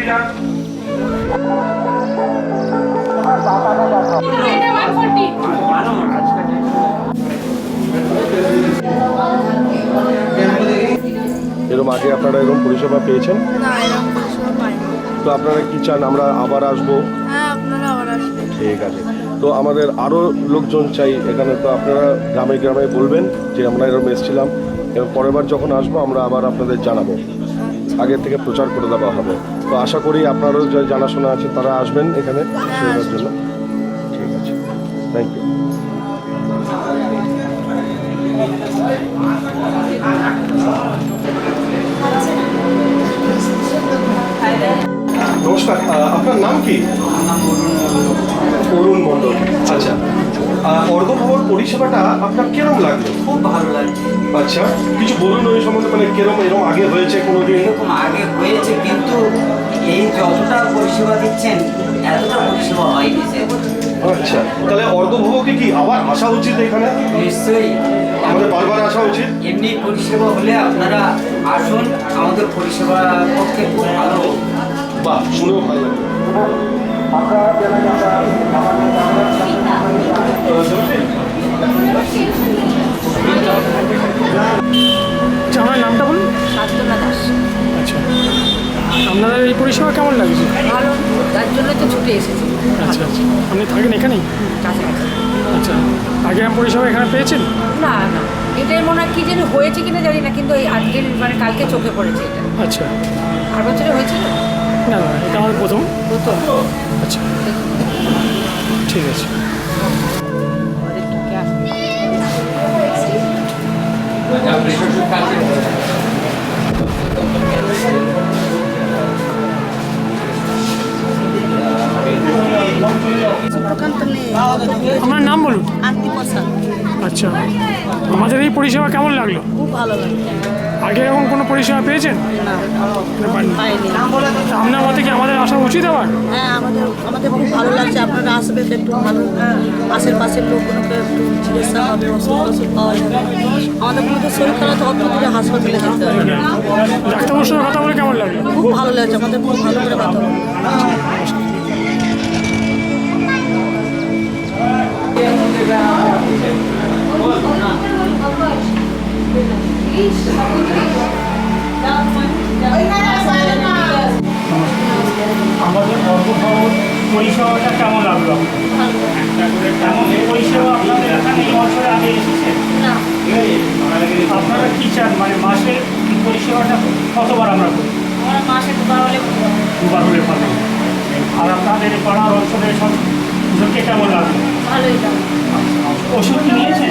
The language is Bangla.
এরকম আগে আপনারা এরকম পরিষেবা পেয়েছেন? না, এরকম পরিষেবা পাইনি। তো আপনারা কি চান আমরা আবার আসবো? হ্যাঁ, আপনারা আবার আসবেন। ঠিক আছে। তো আমাদের আরও লোকজন চাই এখানে, তো আপনারা গ্রামে গ্রামে বলবেন যে আমরা এরকম এসেছিলাম এবং পরের বার যখন আসবো আমরা আবার আপনাদের জানাবো, আগের থেকে প্রচার করে দেওয়া হবে। তো আশা করি আপনারও যে জানাশোনা আছে তারা আসবেন এখানে সেবার জন্য। ঠিক আছে, থ্যাংক ইউ। নমস্কার, আপনার নাম কি? অরুণ মণ্ডল। আচ্ছা, অর্ঘ্যভবন পরিষেবাটা আপনার কিরম লাগলো? খুব ভালো লাগছে। আচ্ছা, কিছু বলুন ওই সম্বন্ধে, মানে কিরম এরকম আগে হয়েছে কোনোদিন? এরকম আগে হয়েছে, কিন্তু এই যতটা পরিষেবা দিচ্ছেন এতটা পরিষেবা হয়নি। আচ্ছা, তাহলে অর্ঘ্যভবকে কি আবার আসা উচিত এখানে? নিশ্চয়ই আমাদের বারবার আসা উচিত। এমনি পরিষেবা হলে আপনারা আসুন, আমাদের পরিষেবা পক্ষে খুব ভালো। বাহ, শুনেও ভালো লাগে। আমার নামটা বলুন। সাধনা দাস। আচ্ছা, আপনাদের এই পরিষেবা কেমন লাগছে? ভালো, তার জন্য তো ছুটে এসেছি। আচ্ছা আচ্ছা, আপনি থাকেন এখানেই? কাছাকাছি। আচ্ছা, আগে আমি পরিষেবা এখানে পেয়েছেন? না না, এটাই মনে হয় কি যেন হয়েছে কিনা জানি না, কিন্তু এই আজকের মানে কালকে চোখে পড়েছে এটা। আচ্ছা, আর বছরে হয়েছিল? না না, এটা আমার প্রথম। প্রথম। আচ্ছা, ঠিক আছে। আপনার নাম বলুন। আন্টি প্রসাদ। আচ্ছা, আমাদের এই পরিষেবা কেমন লাগলো? খুব ভালো লাগে। আগে এরকম কোনো পরিষেবা পেয়েছেন? না, পাননি। পাইনি। আপনার মতে কি আমাদের আসা উচিত আবার? হ্যাঁ, আমাদের খুব ভালো লাগছে। আপনারা আসবেন, একটু ভালো আশেপাশের লোকগুলোকে একটু চিকিৎসা হবে, ওষুধ পাওয়া যাবে। আমাদের কোনো শরীর খারাপ অত দূরে হাসপাতালে যেতে হবে। ডাক্তারবাবুর সঙ্গে কথা বলে কেমন লাগলো? খুব ভালো লাগছে, আমাদের খুব ভালো করে কথা বলবে। আমাদের অর্ঘ্যভবন পরিষেবাটা কেমন লাগলো? এমন পরিষেবা আপনাদের এখানে এই বছরে আগে এসেছে? আপনারা কি চান, মানে মাসে পরিষেবাটা কতবার আমরা করি? মাসে দুবার হলে দুবার হলে ভালো। আর আপনাদের পাড়ার অঞ্চলের সব কেমন লাগলো? ভালোই লাগে। ওষুধ কি নিয়েছে?